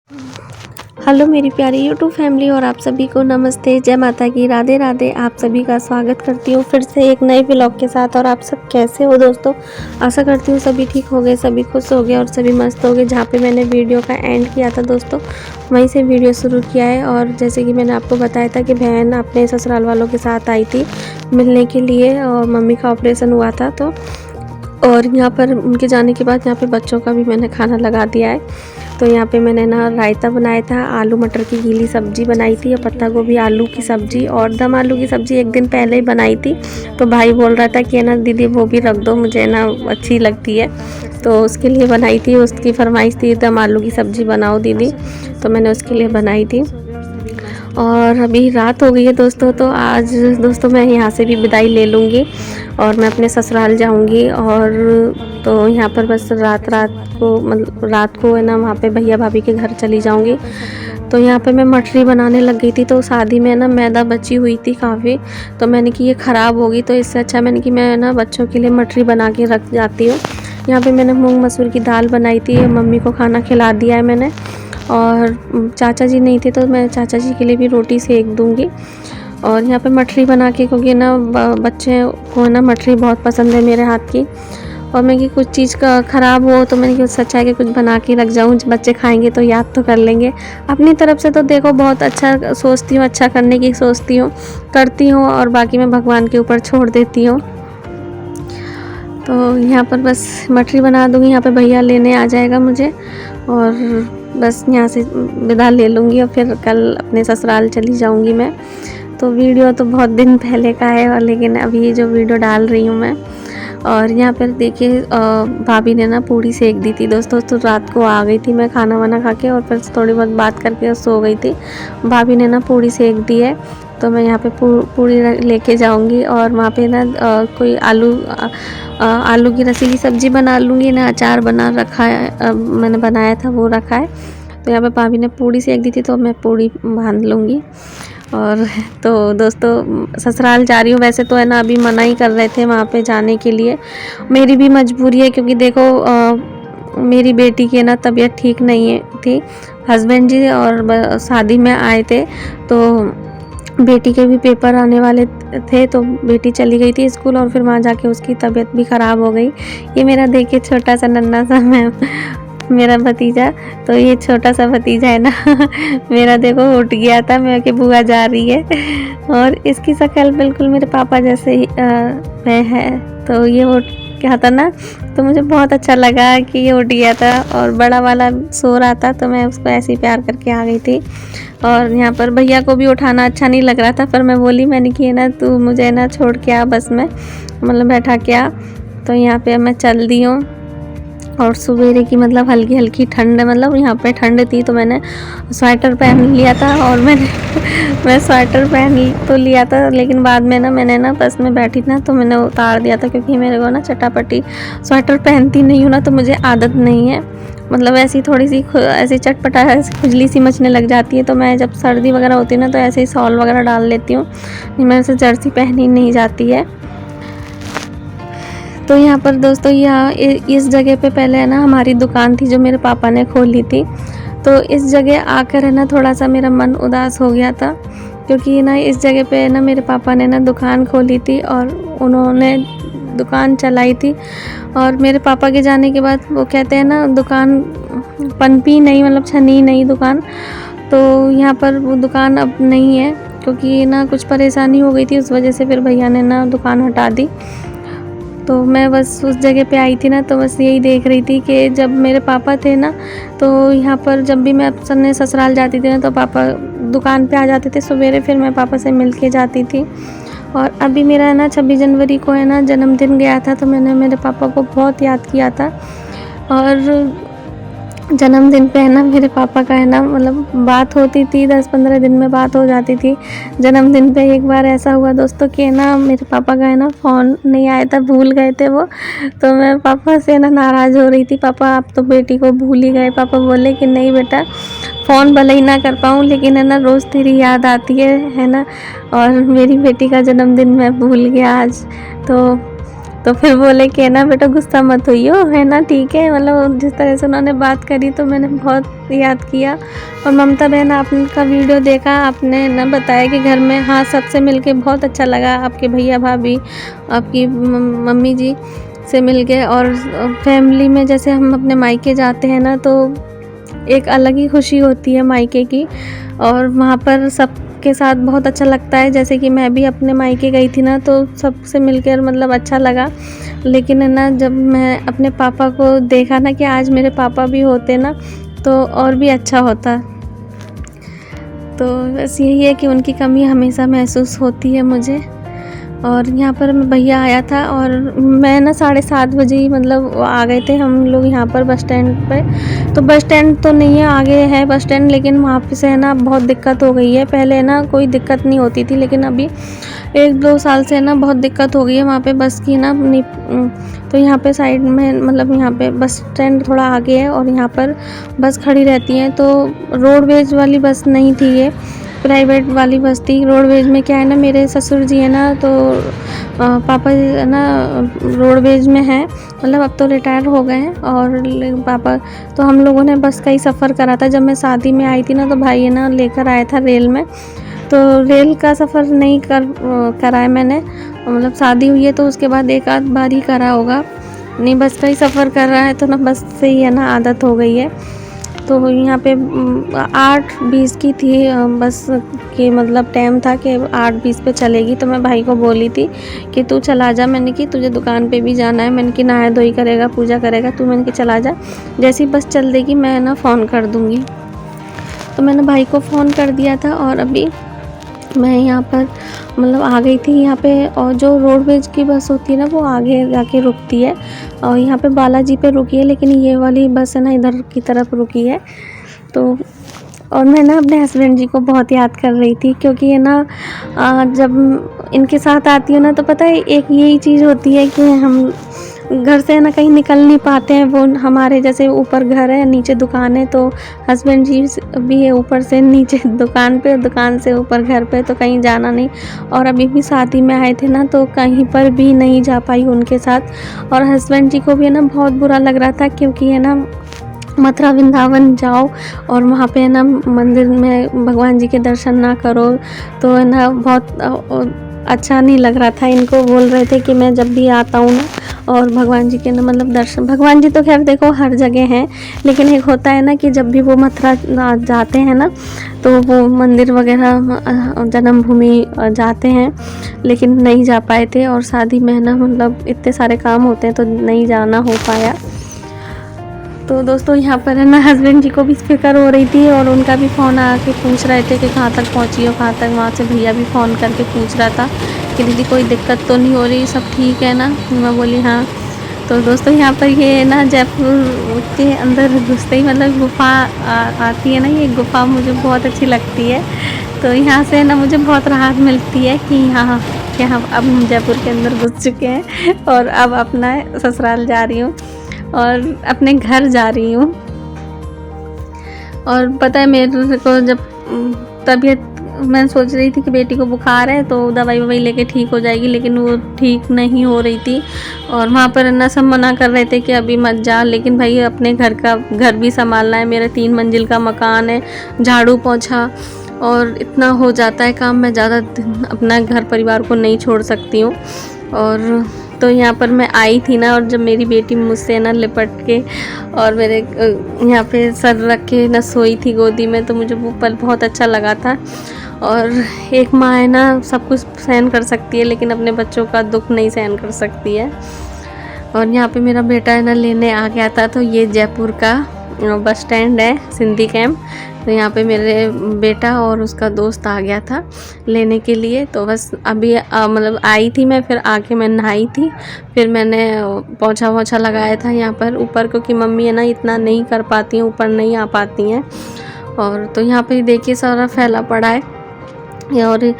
Hello मेरी प्यारी YouTube family और आप सभी को नमस्ते, जय माता की, राधे राधे। आप सभी का स्वागत करती हूँ फिर से एक नए व्लॉग के साथ। और आप सब कैसे हो दोस्तों? आशा करती हूँ सभी ठीक हो गए, सभी खुश हो गए और सभी मस्त हो गए। जहाँ पे मैंने वीडियो का एंड किया था दोस्तों, वहीं से वीडियो शुरू किया है। और जैसे कि मैंने आपको बताया था कि बहन अपने ससुराल वालों के साथ आई थी मिलने के लिए, और मम्मी का ऑपरेशन हुआ था। तो और यहाँ पर उनके जाने के बाद यहाँ पे बच्चों का भी मैंने खाना लगा दिया है। तो यहाँ पे मैंने ना रायता बनाया था, आलू मटर की गीली सब्जी बनाई थी, और पत्ता गोभी आलू की सब्जी और दम आलू की सब्जी एक दिन पहले ही बनाई थी। तो भाई बोल रहा था कि ना दीदी वो भी रख दो, मुझे ना अच्छी लगती है, तो उसके लिए बनाई थी। उसकी फरमाइश थी दम आलू की सब्जी बनाओ दीदी, तो मैंने उसके लिए बनाई थी। और अभी रात हो गई है दोस्तों, तो आज दोस्तों मैं यहाँ से भी विदाई ले लूँगी और मैं अपने ससुराल जाऊँगी। और तो यहाँ पर बस रात को मतलब रात को है ना वहाँ पे भैया भाभी के घर चली जाऊँगी। तो यहाँ पे मैं मठरी बनाने लग गई थी। तो शादी में ना मैदा बची हुई थी काफ़ी, तो मैंने कि ये ख़राब होगी, तो इससे अच्छा मैंने कि मैं ना बच्चों के लिए मठरी बना के रख जाती हूँ। यहाँ पे मैंने मूंग मसूर की दाल बनाई थी, मम्मी को खाना खिला दिया है मैंने। और चाचा जी नहीं थे तो मैं चाचा जी के लिए भी रोटी सेक दूँगी। और यहाँ पे मठरी बना के, क्योंकि ना बच्चे को ना मठरी बहुत पसंद है मेरे हाथ की। और मैं कि कुछ चीज़ का ख़राब हो तो मैंने कि सच्चा है कि कुछ बना के रख जाऊँ, बच्चे खाएंगे तो याद तो कर लेंगे। अपनी तरफ से तो देखो बहुत अच्छा सोचती हूँ, अच्छा करने की सोचती हूँ, करती हूँ, और बाकी मैं भगवान के ऊपर छोड़ देती हूँ। तो यहाँ पर बस मठरी बना दूँगी, यहाँ पे भैया लेने आ जाएगा मुझे, और बस यहाँ से विदा ले लूँगी और फिर कल अपने ससुराल चली जाऊँगी मैं। तो वीडियो तो बहुत दिन पहले का है, और लेकिन अभी जो वीडियो डाल रही हूँ मैं। और यहाँ पर देखिए भाभी ने ना पूड़ी सेक दी थी दोस्तों। तो रात को आ गई थी मैं खाना वाना खा के, और फिर थोड़ी बहुत बात करके सो गई थी। भाभी ने ना पूड़ी सेक दी है, तो मैं यहाँ पे पूड़ी लेके जाऊँगी। और वहाँ पे ना कोई आलू की रसीली सब्ज़ी बना लूँगी ना, अचार बना रखा है, मैंने बनाया था वो रखा है। तो यहाँ पे भाभी ने पूड़ी सेक दी थी, तो मैं पूड़ी बांध लूँगी। और तो दोस्तों ससुराल जा रही हूँ। वैसे तो है ना अभी मना ही कर रहे थे वहाँ पे जाने के लिए, मेरी भी मजबूरी है, क्योंकि देखो मेरी बेटी की ना तबीयत ठीक नहीं है थी। हस्बैंड जी और शादी में आए थे, तो बेटी के भी पेपर आने वाले थे, तो बेटी चली गई थी स्कूल, और फिर वहाँ जाके उसकी तबीयत भी ख़राब हो गई। ये मेरा देखिए छोटा सा नन्हा सा मेरा भतीजा, तो ये छोटा सा भतीजा है ना मेरा देखो उठ गया था, मैं कि बुआ जा रही है, और इसकी शक्ल बिल्कुल मेरे पापा जैसे ही मैं है। तो ये उठ गया था ना, तो मुझे बहुत अच्छा लगा कि ये उठ गया था, और बड़ा वाला सो रहा था, तो मैं उसको ऐसे ही प्यार करके आ गई थी। और यहाँ पर भैया को भी उठाना अच्छा नहीं लग रहा था, पर मैं बोली, मैंने कि ना तू मुझे ना छोड़ के आ बस में, मतलब बैठा के आ। तो यहाँ पे मैं चल दी हूँ। और सवेरे की मतलब हल्की हल्की ठंड, मतलब यहाँ पे ठंड थी, तो मैंने स्वेटर पहन लिया था। और मैं स्वेटर पहन तो लिया था, लेकिन बाद में ना मैंने ना बस में बैठी ना, तो मैंने उतार दिया था, क्योंकि मेरे को ना चटापटी स्वेटर पहनती नहीं हूँ ना, तो मुझे आदत नहीं है। मतलब ऐसी थोड़ी सी ऐसी चटपटा ऐसी खुजली सी मचने लग जाती है, तो मैं जब सर्दी वगैरह होती है ना, तो ऐसे ही शॉल वगैरह डाल लेती हूँ, मेरे से जर्सी पहनी नहीं जाती है। तो यहाँ पर दोस्तों यहाँ इस जगह पे पहले है ना हमारी दुकान थी, जो मेरे पापा ने खोली थी। तो इस जगह आकर है ना थोड़ा सा मेरा मन उदास हो गया था, क्योंकि ना इस जगह पे ना मेरे पापा ने ना दुकान खोली थी, और उन्होंने दुकान चलाई थी। और मेरे पापा के जाने के बाद वो कहते हैं ना दुकान पनपी नहीं, मतलब छनी नहीं दुकान। तो यहाँ पर वो दुकान अब नहीं है, क्योंकि ना कुछ परेशानी हो गई थी, उस वजह से फिर भैया ने ना दुकान हटा दी। तो मैं बस उस जगह पे आई थी ना, तो बस यही देख रही थी कि जब मेरे पापा थे ना, तो यहाँ पर जब भी मैं अपने ससुराल जाती थी ना, तो पापा दुकान पे आ जाते थे सवेरे, फिर मैं पापा से मिल के जाती थी। और अभी मेरा ना 26 जनवरी को है ना जन्मदिन गया था, तो मैंने मेरे पापा को बहुत याद किया था। और जन्मदिन पे है ना मेरे पापा का है ना मतलब बात होती थी, 10-15 दिन में बात हो जाती थी। जन्मदिन पे एक बार ऐसा हुआ दोस्तों कि ना मेरे पापा का है ना फ़ोन नहीं आया था, भूल गए थे वो। तो मैं पापा से ना नाराज़ हो रही थी, पापा आप तो बेटी को भूल ही गए। पापा बोले कि नहीं बेटा, फ़ोन भले ही ना कर पाऊँ, लेकिन है ना रोज़ तेरी याद आती है ना। और मेरी बेटी का जन्मदिन मैं भूल गया आज। तो तो फिर बोले कि ना बेटा गुस्सा मत होइयो, है ना, ठीक है। मतलब जिस तरह से उन्होंने बात करी तो मैंने बहुत याद किया। और ममता बहन, आपका वीडियो देखा, आपने ना बताया कि घर में हाँ सबसे मिलके बहुत अच्छा लगा, आपके भैया भाभी, आपकी मम्मी जी से मिलके। और फैमिली में जैसे हम अपने मायके जाते हैं ना तो एक अलग ही खुशी होती है मायके की, और वहाँ पर सबके साथ बहुत अच्छा लगता है। जैसे कि मैं भी अपने मायके गई थी ना तो सबसे मिलकर मतलब अच्छा लगा। लेकिन है ना, जब मैं अपने पापा को देखा ना कि आज मेरे पापा भी होते ना तो और भी अच्छा होता। तो बस यही है कि उनकी कमी हमेशा महसूस होती है मुझे। और यहाँ पर भैया आया था और मैं ना 7:30 बजे ही मतलब आ गए थे हम लोग यहाँ पर बस स्टैंड पे। तो बस स्टैंड तो नहीं है, आगे है बस स्टैंड, लेकिन वहाँ पे से है ना बहुत दिक्कत हो गई है। पहले ना कोई दिक्कत नहीं होती थी, लेकिन अभी 1-2 साल से ना बहुत दिक्कत हो गई है वहाँ पे बस की ना। तो यहाँ पे साइड में मतलब यहाँ पे बस स्टैंड थोड़ा आगे है और यहाँ पर बस खड़ी रहती है। तो रोडवेज वाली बस नहीं थी, ये प्राइवेट वाली बस थी। रोडवेज में क्या है ना, मेरे ससुर जी है ना तो पापा है ना रोडवेज में हैं, मतलब अब तो रिटायर हो गए हैं। और पापा तो हम लोगों ने बस का ही सफ़र करा था। जब मैं शादी में आई थी ना तो भाई है ना लेकर आया था रेल में, तो रेल का सफ़र नहीं करा है मैंने। मतलब शादी हुई है तो उसके बाद एक आध बार ही करा होगा, नहीं बस का ही सफ़र कर रहा है। तो ना बस से ही है ना आदत हो गई है। तो यहाँ पे 8:20 की थी बस की, मतलब टाइम था कि 8:20 पे चलेगी। तो मैं भाई को बोली थी कि तू चला जा, मैंने कि तुझे दुकान पे भी जाना है, मैंने कि नहाए धोई करेगा, पूजा करेगा तू, मैंने कि चला जा, जैसी बस चल देगी मैं ना फ़ोन कर दूँगी। तो मैंने भाई को फ़ोन कर दिया था और अभी मैं यहाँ पर मतलब आ गई थी यहाँ पे। और जो रोडवेज की बस होती है ना वो आगे जाके रुकती है, और यहाँ पे बालाजी पे रुकी है, लेकिन ये वाली बस है ना इधर की तरफ रुकी है। तो और मैं ना अपने हस्बैंड जी को बहुत याद कर रही थी, क्योंकि ये ना जब इनके साथ आती हूँ ना तो पता है एक यही चीज़ होती है कि हम घर से ना कहीं निकल नहीं पाते हैं। वो हमारे जैसे ऊपर घर है, नीचे दुकान है, तो हस्बैंड जी भी है ऊपर से नीचे दुकान पे, दुकान से ऊपर घर पे, तो कहीं जाना नहीं। और अभी भी शादी में आए थे ना तो कहीं पर भी नहीं जा पाई उनके साथ। और हस्बैंड जी को भी है ना बहुत बुरा लग रहा था, क्योंकि है ना मथुरा वृंदावन जाओ और वहाँ पे है ना मंदिर में भगवान जी के दर्शन ना करो तो है ना बहुत अच्छा नहीं लग रहा था। इनको बोल रहे थे कि मैं जब भी आता हूँ ना और भगवान जी के ना मतलब दर्शन, भगवान जी तो खैर देखो हर जगह हैं, लेकिन एक होता है ना कि जब भी वो मथुरा जाते हैं ना तो वो मंदिर वगैरह जन्मभूमि जाते हैं, लेकिन नहीं जा पाए थे। और शादी में ना मतलब इतने सारे काम होते हैं तो नहीं जाना हो पाया। तो दोस्तों यहाँ पर है ना हस्बैंड जी को भी फिक्र हो रही थी, और उनका भी फ़ोन आके पूछ रहे थे कि कहाँ तक पहुँची हो, कहाँ तक। वहाँ से भैया भी फ़ोन करके पूछ रहा था कि दीदी कोई दिक्कत तो नहीं हो रही, सब ठीक है ना। मैं बोली हाँ। तो दोस्तों यहाँ पर ये ना जयपुर के अंदर घुसते ही मतलब गुफ़ा आती है ना, ये गुफ़ा मुझे बहुत अच्छी लगती है। तो यहाँ से ना मुझे बहुत राहत मिलती है कि हाँ कि हम अब जयपुर के अंदर घुस चुके हैं और अब अपना ससुराल जा रही हूँ और अपने घर जा रही हूँ। और पता है मेरे को जब तबीयत, मैं सोच रही थी कि बेटी को बुखार है तो दवाई ववाई लेके ठीक हो जाएगी, लेकिन वो ठीक नहीं हो रही थी। और वहाँ पर ना सब मना कर रहे थे कि अभी मत जा, लेकिन भाई अपने घर भी संभालना है। मेरा 3 मंजिल का मकान है, झाड़ू पोछा और इतना हो जाता है काम, मैं ज़्यादा अपना घर परिवार को नहीं छोड़ सकती हूँ। और तो यहाँ पर मैं आई थी ना, और जब मेरी बेटी मुझसे ना लिपट के और मेरे यहाँ पे सर रख के ना सोई थी गोदी में, तो मुझे वो पल बहुत अच्छा लगा था। और एक माँ है ना सब कुछ सहन कर सकती है, लेकिन अपने बच्चों का दुख नहीं सहन कर सकती है। और यहाँ पे मेरा बेटा है ना लेने आ गया था। तो ये जयपुर का बस स्टैंड है, सिंधी कैंप। तो यहाँ पे मेरे बेटा और उसका दोस्त आ गया था लेने के लिए। तो बस अभी मतलब आई थी मैं, फिर आके मैं नहाई थी, फिर मैंने पोछा वोछा लगाया था यहाँ पर ऊपर, क्योंकि मम्मी है ना इतना नहीं कर पाती हैं, ऊपर नहीं आ पाती हैं। और तो यहाँ पे देखिए सारा फैला पड़ा है। और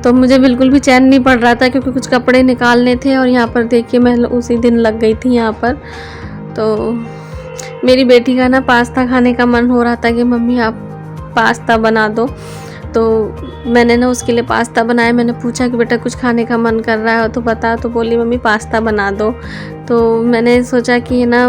तो मुझे बिल्कुल भी चैन नहीं पड़ रहा था, क्योंकि कुछ कपड़े निकालने थे। और यहाँ पर देखिए मैं उसी दिन लग गई थी यहाँ पर। तो मेरी बेटी का ना पास्ता खाने का मन हो रहा था कि मम्मी आप पास्ता बना दो। तो मैंने ना उसके लिए पास्ता बनाया। मैंने पूछा कि बेटा कुछ खाने का मन कर रहा है तो बता, तो बोली मम्मी पास्ता बना दो। तो मैंने सोचा कि ना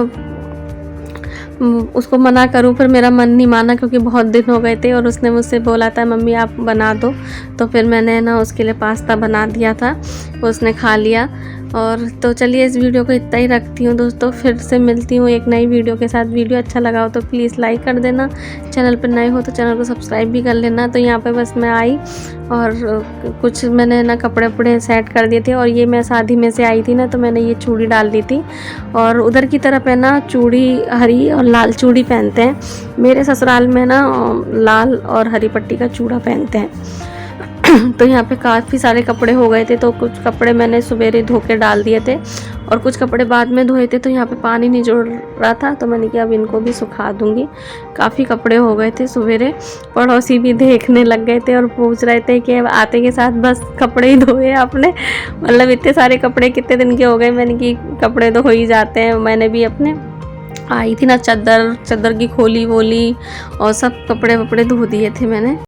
उसको मना करूं, पर मेरा मन नहीं माना क्योंकि बहुत दिन हो गए थे और उसने मुझसे बोला था मम्मी आप बना दो। तो फिर मैंने ना उसके लिए पास्ता बना दिया था, उसने खा लिया। और तो चलिए इस वीडियो को इतना ही रखती हूँ दोस्तों, फिर से मिलती हूँ एक नई वीडियो के साथ। वीडियो अच्छा लगा हो तो प्लीज़ लाइक कर देना, चैनल पर नए हो तो चैनल को सब्सक्राइब भी कर लेना। तो यहाँ पे बस मैं आई और कुछ मैंने ना कपड़े वपड़े सेट कर दिए थे, और ये मैं शादी में से आई थी ना तो मैंने ये चूड़ी डाल दी थी। और उधर की तरफ है ना चूड़ी हरी और लाल चूड़ी पहनते हैं, मेरे ससुराल में ना लाल और हरी पट्टी का चूड़ा पहनते हैं। तो यहाँ पे काफ़ी सारे कपड़े हो गए थे, तो कुछ कपड़े मैंने सवेरे धो के डाल दिए थे और कुछ कपड़े बाद में धोए थे। तो यहाँ पे पानी नहीं जुड़ रहा था तो मैंने कहा अब इनको भी सुखा दूँगी। काफ़ी कपड़े हो गए थे सवेरे, पड़ोसी भी देखने लग गए थे और पूछ रहे थे कि अब आते के साथ बस कपड़े ही धोए आपने, मतलब इतने सारे कपड़े कितने दिन के हो गए। मैंने कि कपड़े तो हो ही जाते हैं। मैंने भी अपने आई थी ना चादर की खोली वोली और सब कपड़े वपड़े धो दिए थे मैंने।